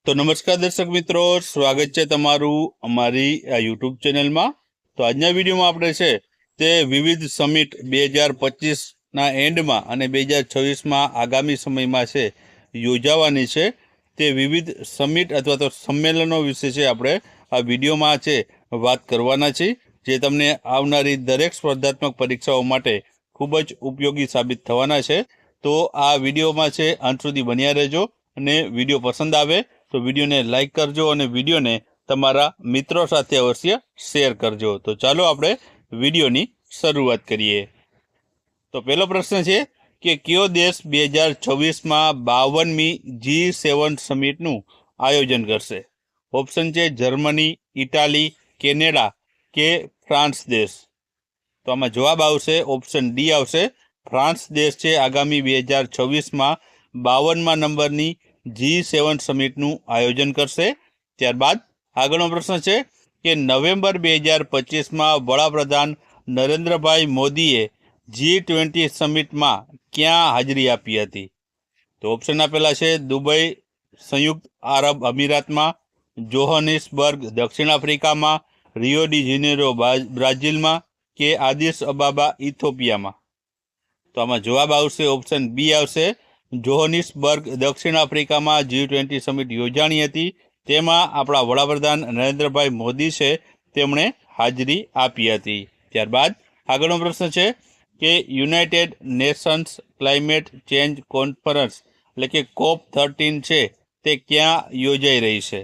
તો નમસ્કાર દર્શક મિત્રો, સ્વાગત છે તમારું અમારી આ યુટ્યુબ ચેનલમાં। તો આજના વિડીયોમાં આપણે છે તે વિવિધ સમિટ 2025ના એન્ડમાં અને 2026માં આગામી સમયમાં છે યોજાવાની છે તે વિવિધ સમિટ અથવા તો સંમેલનો વિશે છે આપણે આ વિડીયોમાં છે વાત કરવાના છીએ, જે તમને આવનારી દરેક સ્પર્ધાત્મક પરીક્ષાઓ માટે ખૂબ જ ઉપયોગી સાબિત થવાના છે। તો આ વિડીયોમાં છે અંત સુધી બન્યા રહેજો અને વિડીયો પસંદ આવે તો વિડીયોને લાઇક કરજો અને વિડીયોને તમારા મિત્રો સાથે અવશ્ય શેર કરજો। તો ચાલો આપણે વિડીયોની શરૂઆત કરીએ। તો પહેલો પ્રશ્ન છે કે કયો દેશ 2026માં 52મી G7 સમિટનું આયોજન કરશે? ઓપ્શન છે જર્મની, ઇટાલી, કેનેડા કે ફ્રાન્સ દેશ। તો આમાં જવાબ આવશે ઓપ્શન ડી આવશે, ફ્રાન્સ દેશ છે આગામી 2026માં 52મા નંબરની G7 સમિટનું આયોજન કરશે। ત્યારબાદ આગળનો પ્રશ્ન છે કે નવેમ્બર 2025માં વડાપ્રધાન નરેન્દ્રભાઈ મોદીએ G20 સમિટમાં ક્યાં હાજરી આપી હતી? તો ઓપ્શન આપેલા છે દુબઈ સંયુક્ત આરબ અમીરાતમાં, જોહાનિસબર્ગ દક્ષિણ આફ્રિકામાં, રિયો ડી જેનેરો બ્રાઝિલમાં કે આદિસ અબાબા ઇથોપિયામાં। તો આમાં જવાબ આવશે ઓપ્શન બી આવશે, જોહાનિસબર્ગ દક્ષિણ આફ્રિકામાં G20 સમિટ યોજાણી હતી, તેમાં આપણા વડાપ્રધાન નરેન્દ્રભાઈ મોદી છે તેમણે હાજરી આપી હતી। ત્યારબાદ આગળનો પ્રશ્ન છે કે United Nations climate change conference એટલે કે COP13 છે તે ક્યાં યોજાઈ રહી છે?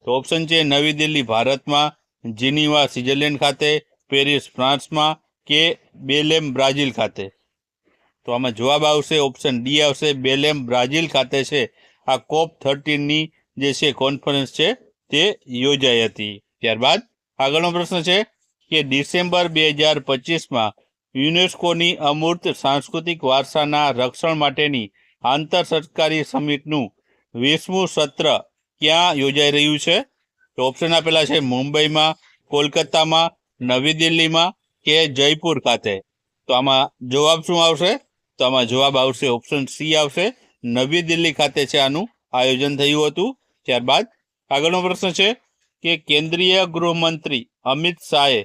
તો ઓપ્શન છે નવી દિલ્હી ભારતમાં, જીનીવા સ્વિટ્ઝરલેન્ડ ખાતે, પેરિસ ફ્રાન્સમાં કે બેલેમ બ્રાઝિલ ખાતે। તો આમાં જવાબ આવશે ઓપ્શન ડી આવશે, બેલેમ બ્રાઝિલ ખાતે છે આ COP13ની જે છે કોન્ફરન્સ છે તે યોજાઈ હતી। ત્યારબાદ આગળનો પ્રશ્ન છે કે ડિસેમ્બર 2025માં યુનેસ્કોની અમૂર્ત સાંસ્કૃતિક વારસાના રક્ષણ માટેની આંતર સરકારી સમિટનું 20મું સત્ર ક્યાં યોજાઈ રહ્યું છે? તો ઓપ્શન આપેલા છે મુંબઈમાં, કોલકાતામાં, નવી દિલ્હીમાં કે જયપુર ખાતે। તો આમાં જવાબ શું આવશે? તો આમાં જવાબ આવશે ઓપ્શન સી આવશે, નવી દિલ્હી ખાતે છે આનું આયોજન થયું હતું। ત્યારબાદ આગળનો પ્રશ્ન છે કે કેન્દ્રીય ગૃહમંત્રી અમિત શાહે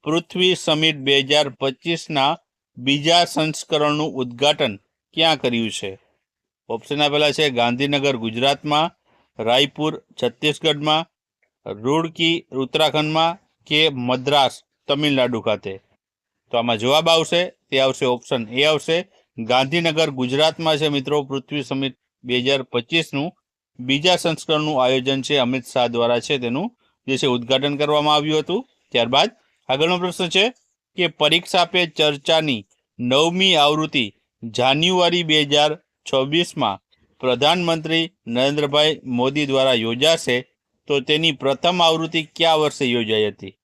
પૃથ્વી સમિટ 2025ના બીજા સંસ્કરણનું ઉદ્ઘાટન ક્યાં કર્યું છે? ઓપ્શન આપેલા છે ગાંધીનગર ગુજરાતમાં, રાયપુર છત્તીસગઢમાં, રૂડકી ઉત્તરાખંડમાં કે મદ્રાસ તમિલનાડુ ખાતે। તો આમાં જવાબ આવશે તે આવશે ઓપ્શન એ આવશે, ગાંધીનગર ગુજરાતમાં છે મિત્રો પૃથ્વી સમિટ 2025નું બીજા સંસ્કરણનું આયોજન છે અમિત શાહ દ્વારા છે તેનું જે છે ઉદ્ઘાટન કરવામાં આવ્યું હતું। ત્યારબાદ આગળનો પ્રશ્ન છે કે પરીક્ષા પે ચર્ચાની 9મી આવૃત્તિ જાન્યુઆરી 2026માં પ્રધાનમંત્રી નરેન્દ્રભાઈ મોદી દ્વારા યોજાશે, તો તેની પ્રથમ આવૃત્તિ કયા વર્ષે યોજાઈ હતી?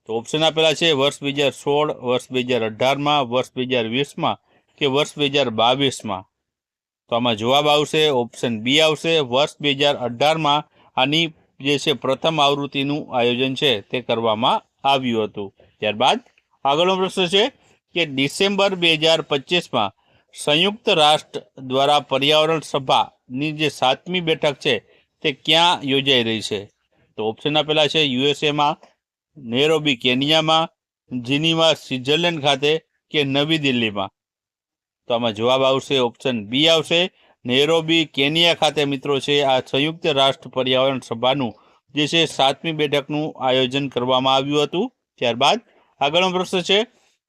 તો ઓપ્શન આપેલા છે વર્ષ 2016, વર્ષ 2018માં, વર્ષ 2020માં કે વર્ષ 2022માં। તો આમાં જવાબ આવશે ઓપ્શન બી આવશે, વર્ષ 2018માં આની જે છે પ્રથમ આવૃત્તિનું આયોજન છે તે કરવામાં આવ્યું હતું। ત્યારબાદ આગળનો પ્રશ્ન છે કે ડિસેમ્બર 2025માં સંયુક્ત રાષ્ટ્ર દ્વારા પર્યાવરણ સભાની જે 7મી બેઠક છે તે ક્યાં યોજાઈ રહી છે? તો ઓપ્શન આપેલા છે યુએસએમાં, નેરોબી કેન્યામાં, જીનીવા સ્વિટ્ઝરલેન્ડ ખાતે કે નવી દિલ્હીમાં। તો આમાં જવાબ આવશે ઓપ્શન બી આવશે, નેરોબી કેન્યા ખાતે મિત્રો છે આ સંયુક્ત રાષ્ટ્ર પર્યાવરણ સભાનું જે છે 7મી બેઠકનું આયોજન કરવામાં આવ્યું હતું। ત્યારબાદ આગળનો પ્રશ્ન છે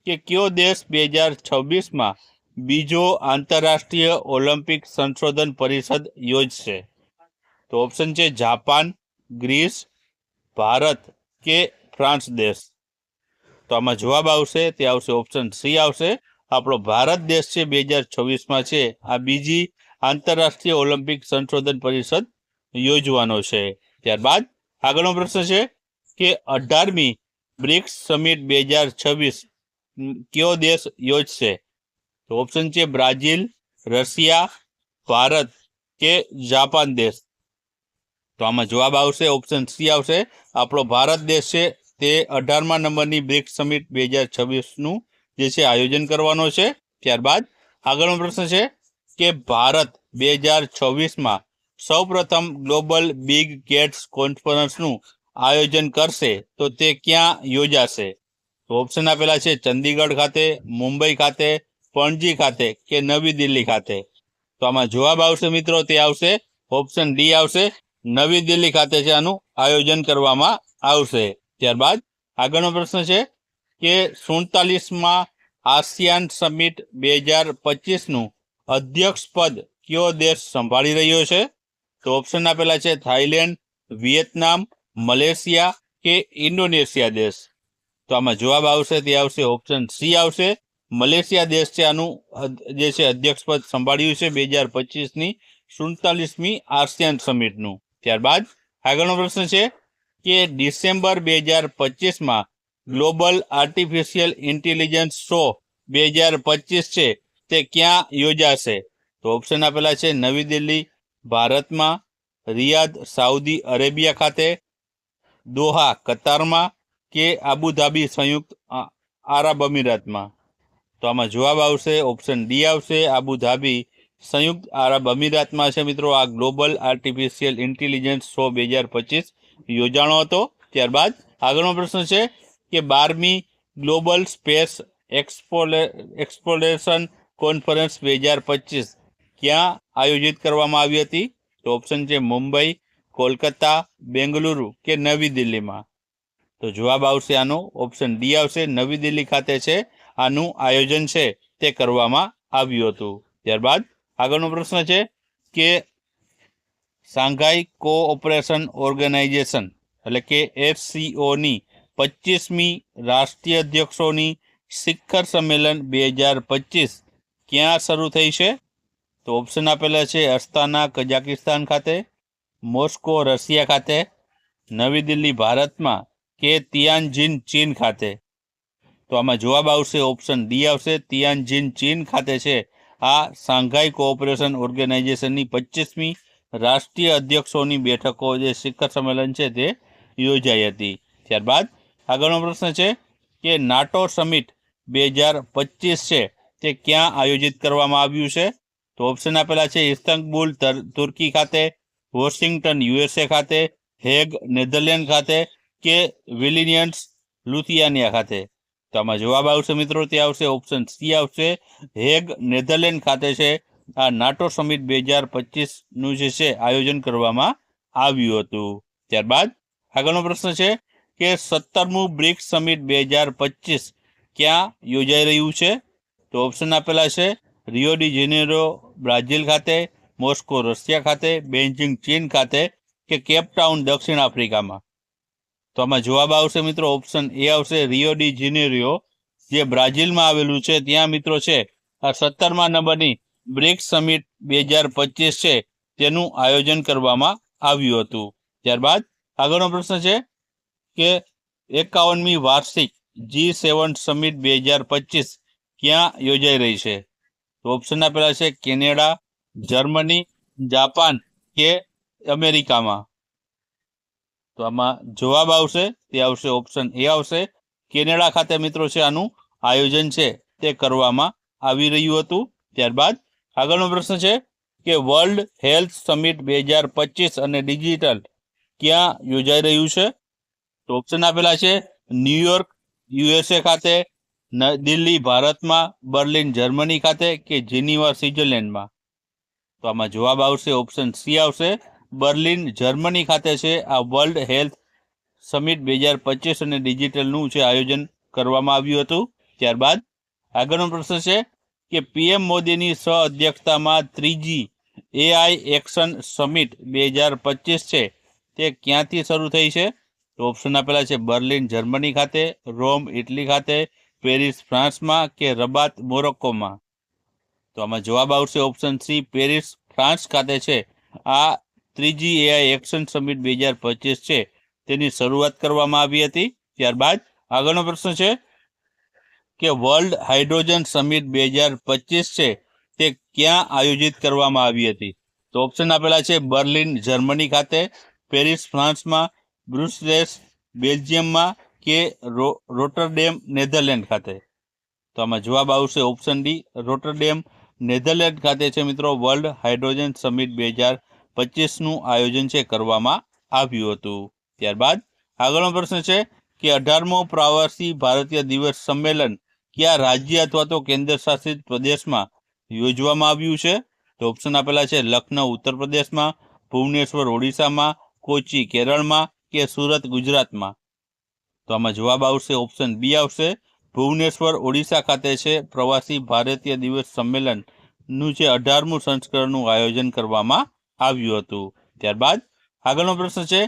કે કયો દેશ 2026માં બીજો આંતરરાષ્ટ્રીય ઓલિમ્પિક સંશોધન પરિષદ યોજશે? તો ઓપ્શન છે જાપાન, ગ્રીસ, ભારત કે ફ્રાન્સ દેશ। તો આમાં જવાબ આવશે તે આવશે ઓપ્શન સી આવશે, આપણો ભારત દેશ છે 2026માં છે આ બીજી આંતરરાષ્ટ્રીય ઓલિમ્પિક સંશોધન પરિષદ યોજવાનો છે। ત્યારબાદ આગળનો પ્રશ્ન છે કે 18મી બ્રિક્સ સમિટ 2026 કયો દેશ યોજશે? તો ઓપ્શન છે બ્રાઝિલ, રશિયા, ભારત કે જાપાન દેશ। તો આમાં જવાબ આવશે ઓપ્શન સી આવશે, આપણો ભારત દેશ છે તે 18મા નંબરની બ્રિક્સ સમિટ 2026નું જે છે આયોજન કરવાનો છે। ત્યારબાદ આગળનો પ્રશ્ન છે કે ભારત 2026માં સૌપ્રથમ ગ્લોબલ બિગ કેટ્સ કોન્ફરન્સનું આયોજન કરશે તો તે ક્યાં યોજાશે? તો ઓપ્શન આપેલા છે ચંદીગઢ ખાતે, મુંબઈ ખાતે, પણજી ખાતે કે નવી દિલ્હી ખાતે. તો આમાં જવાબ આવશે મિત્રો, તે આવશે ઓપ્શન ડી આવશે, નવી દિલ્હી ખાતે છે આનું આયોજન કરવામાં આવશે. ત્યારબાદ આગળનો પ્રશ્ન છે કે 47માં આસિયાન સમિટ 2025નું અધ્યક્ષ પદ કયો દેશ સંભાળી રહ્યો છે? તો ઓપ્શન આપેલા છે થાઈલેન્ડ, વિયેતનામ, મલેશિયા કે ઇન્ડોનેશિયા દેશ. તો આમાં જવાબ આવશે તે આવશે ઓપ્શન સી આવશે, મલેશિયા દેશ છે આનું જે છે અધ્યક્ષ પદ સંભાળ્યું છે 2025ની 47મી આસિયાન સમિટનું. ત્યારબાદ આગળનો પ્રશ્ન છે કે ડિસેમ્બર 2025માં ગ્લોબલ આર્ટિફિશિયલ ઇન્ટેલિજન્સ શો 2025 છે તે ક્યાં યોજાશે? તો ઓપ્શન આપેલા છે નવી દિલ્હી ભારતમાં, રિયાદ સાઉદી અરેબિયા ખાતે, દોહા કતારમાં કે આબુધાબી સંયુક્ત આરબ અમીરાતમાં. તો આમાં જવાબ આવશે ઓપ્શન ડી આવશે, આબુધાબી સંયુક્ત આરબ અમીરાતમાં છે મિત્રો આ ગ્લોબલ આર્ટિફિશિયલ ઇન્ટેલિજન્સ શો 2025 યોજાણો હતો. ત્યારબાદ આગળનો પ્રશ્ન છે કે 12મી ગ્લોબલ સ્પેસ એક્સપ્લોરેશન કોન્ફરન્સ 2025 ક્યાં આયોજિત કરવામાં આવી હતી? તો ઓપ્શન છે મુંબઈ, કોલકાતા, બેંગલુરુ કે નવી દિલ્હીમાં. તો જવાબ આવશે આનો ઓપ્શન ડી આવશે, નવી દિલ્હી ખાતે છે આનું આયોજન છે તે કરવામાં આવ્યું હતું. ત્યારબાદ આગળનો પ્રશ્ન છે કે શાંઘાઈ કોઓપરેશન ઓર્ગેનાઇઝેશન એટલે કે SCOની 25મી રાષ્ટ્રીય અધ્યક્ષોની શિખર સંમેલન 2025 ક્યાં શરૂ થઈ છે? તો ઓપ્શન આપેલા છે અસ્તાના કઝાકિસ્તાન ખાતે, મોસ્કો રશિયા ખાતે, નવી દિલ્હી ભારતમાં કે તિયાનજિન ચીન ખાતે. તો આમાં જવાબ આવશે ઓપ્શન ડી આવશે, તિયાનજિન ચીન ખાતે છે આ શાંઘાઈ કોઓપરેશન ઓર્ગેનાઇઝેશનની 25મી રાષ્ટ્રીય અધ્યક્ષોની બેઠકો જે શિખર સંમેલન છે તે યોજાઈ હતી. ત્યારબાદ આગળનો પ્રશ્ન છે કે નાટો સમિટ 2025 છે તે ક્યાં આયોજિત કરવામાં આવ્યું છે? તો ઓપ્શન આપેલા છે ઇસ્તંબુલ તુર્કી ખાતે, વોશિંગ્ટન USA ખાતે, હેગ નેધરલેન્ડ ખાતે કે વિલિનિયન્સ લુથિયાનિયા ખાતે. તો આમાં જવાબ આવશે મિત્રો, તે આવશે ઓપ્શન સી આવશે, હેગ નેધરલેન્ડ ખાતે છે આ નાટો સમિટ 2025નું જે છે આયોજન કરવામાં આવ્યું હતું. ત્યારબાદ આગળનો પ્રશ્ન છે કે 17મું બ્રિક્સ સમિટ 2025 ક્યાં યોજાઈ રહ્યું છે? તો ઓપ્શન આપેલા છે રિયો ડી જેનેરો બ્રાઝિલ ખાતે, મોસ્કો રશિયા ખાતે, બેઇજિંગ ચીન ખાતે કે કેપટાઉન દક્ષિણ આફ્રિકામાં. તો આમાં જવાબ આવશે મિત્રો ઓપ્શન એ આવશે, રિયો ડી જેનેરિયો જે બ્રાઝિલમાં આવેલું છે ત્યાં મિત્રો છે આ 17મા નંબરની બ્રિક્સ સમિટ 2025 છે તેનું આયોજન કરવામાં આવ્યું હતું. ત્યારબાદ આગળનો પ્રશ્ન છે કે 51મી વાર્ષિક G7 સમિટ 2025 ક્યાં યોજાઈ રહી છે? તો ઓપ્શન આપેલા છે કેનેડા, જર્મની, જાપાન કે અમેરિકામાં. તો આમાં જવાબ આવશે તે આવશે ઓપ્શન એ આવશે, કેનેડા ખાતે મિત્રો છે આનું આયોજન છે તે કરવામાં આવી રહ્યું હતું. ત્યારબાદ આગળનો પ્રશ્ન છે કે વર્લ્ડ હેલ્થ સમિટ 2025 અને ડિજિટલ ક્યાં યોજાઈ રહ્યું છે? તો ઓપ્શન આપેલા છે ન્યુયોર્ક USA ખાતે, દિલ્હી ભારતમાં, બર્લિન જર્મની ખાતે કે જેનીવા સ્વિટ્ઝરલેન્ડમાં. તો આમાં જવાબ આવશે ઓપ્શન સી આવશે, બર્લિન જર્મની ખાતે છે આ વર્લ્ડ હેલ્થ સમિટ 2025 અને ડિજિટલનું છે આયોજન કરવામાં આવ્યું હતું. ત્યારબાદ આગળનો પ્રશ્ન છે કે PM મોદીની સહઅધ્યક્ષતામાં 3જી AI એક્શન સમિટ 2025 છે તે ક્યાંથી શરૂ થઈ છે? તો ઓપ્શન આપેલા છે બર્લિન જર્મની ખાતે, રોમ ઇટલી ખાતે, પેરિસ ફ્રાન્સમાં કે રબાત મોરોક્કોમાં. તો આમાં જવાબ આવશે ઓપ્શન સી, પેરિસ ફ્રાન્સ ખાતે છે આ 3જી AI એક્શન સમિટ 2025 છે તેની શરૂઆત કરવામાં આવી હતી. ત્યારબાદ આગળનો પ્રશ્ન છે કે વર્લ્ડ હાઇડ્રોજન સમિટ 2025 છે તે ક્યાં આયોજિત કરવામાં આવી હતી? તો ઓપ્શન આપેલા છે બર્લિન જર્મની ખાતે, પેરિસ ફ્રાન્સમાં, બ્રુસેલ્સ બેલ્જિયમમાં કે રોટરડેમ નેધરલેન્ડ ખાતે. તો આમાં જવાબ આવશે ઓપ્શન ડી, રોટરડેમ નેધરલેન્ડ ખાતે છે મિત્રો વર્લ્ડ હાઇડ્રોજન સમિટ 2025નું આયોજન છે કરવામાં આવ્યું હતું। ત્યારબાદ આગળનો પ્રશ્ન છે કે 18મો પ્રવાસી ભારતીય દિવસ સંમેલન કયા રાજ્ય અથવા તો કેન્દ્ર શાસિત પ્રદેશમાં યોજવામાં આવ્યું છે? તો ઓપ્શન આપેલા છે લખનઉ ઉત્તર પ્રદેશમાં, ભુવનેશ્વર ઓડિશામાં, કોચી કેરળમાં કે સુરત ગુજરાતમાં। તો આમાં જવાબ આવશે ઓપ્શન બી આવશે, ભુવનેશ્વર ઓડિશા ખાતે છે પ્રવાસી ભારતીય દિવસ સંમેલનનું જે 18મું સંસ્કરણનું આયોજન કરવામાં આવ્યું હતું। ત્યારબાદ આગળનો પ્રશ્ન છે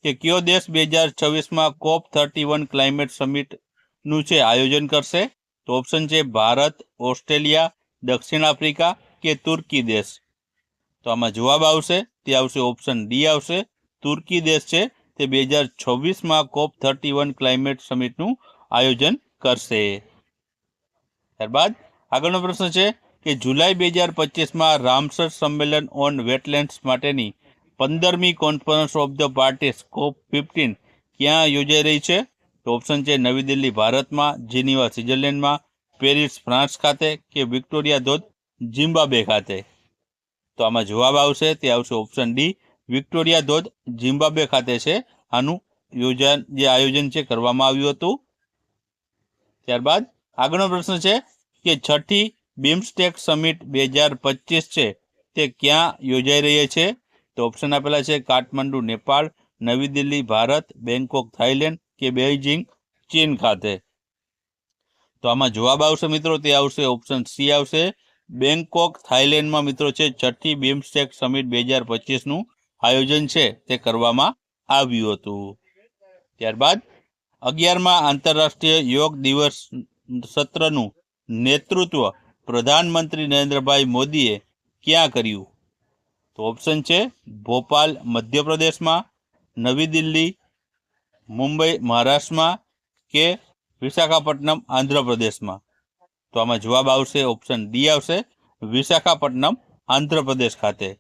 કે કયો દેશ 2026માં COP31 ક્લાઇમેટ સમિટનું છે આયોજન કરશે? તો ઓપ્શન છે ભારત, ઓસ્ટ્રેલિયા, દક્ષિણ આફ્રિકા કે તુર્કી દેશ। તો આમાં જવાબ આવશે તે આવશે ઓપ્શન ડી આવશે, તુર્કી દેશ છે તે 2026માં COP31 ક્લાઇમેટ સમિટનું આયોજન કરશે। ત્યારબાદ આગળનો પ્રશ્ન છે કે જુલાઈ 2025માં રામસર સંમેલન ઓન વેટલેન્ડ્સ માટેની 15મી conference of the parties COP15 ક્યાં યોજાઈ રહી છે? તો ઓપ્શન છે નવી દિલ્હી ભારતમાં, જીનીવા સ્વિટ્ઝરલેન્ડમાં, પેરિસ ફ્રાન્સ ખાતે કે વિક્ટોરિયા ધોધ ઝિમ્બાબ્વે ખાતે। તો આમાં જવાબ આવશે તે આવશે ઓપ્શન ડી, વિક્ટોરિયા ધોધ ઝિમ્બાબ્વે ખાતે છે આનું આયોજન છે કરવામાં આવ્યું હતું। ત્યારબાદ આગળનો પ્રશ્ન છે કે 6ઠી બિમસ્ટેક સમિટ 2025 છે તે ક્યાં યોજાઈ રહી છે? તો ઓપ્શન આપેલા છે કાઠમંડુ નેપાળ, નવી દિલ્હી ભારત, બેંકોક થાઈલેન્ડ કે બેઇજિંગ ચીન ખાતે। તો આમાં જવાબ આવશે મિત્રો તે આવશે ઓપ્શન સી આવશે, બેંકોક થાઈલેન્ડમાં મિત્રો છે 6ઠી બિમસ્ટેક સમિટ 2025નું આયોજન છે તે કરવામાં આવ્યું હતું। ત્યારબાદ 11મા આંતરરાષ્ટ્રીય યોગ દિવસ સત્રનું નેતૃત્વ પ્રધાનમંત્રી નરેન્દ્રભાઈ મોદીએ ક્યાં કર્યું? તો ઓપ્શન છે ભોપાલ મધ્યપ્રદેશમાં, નવી દિલ્હી, મુંબઈ મહારાષ્ટ્રમાં કે વિશાખાપટ્ટનમ આંધ્રપ્રદેશમાં। તો આમાં જવાબ આવશે ઓપ્શન ડી આવશે, વિશાખાપટ્ટનમ આંધ્રપ્રદેશ ખાતે।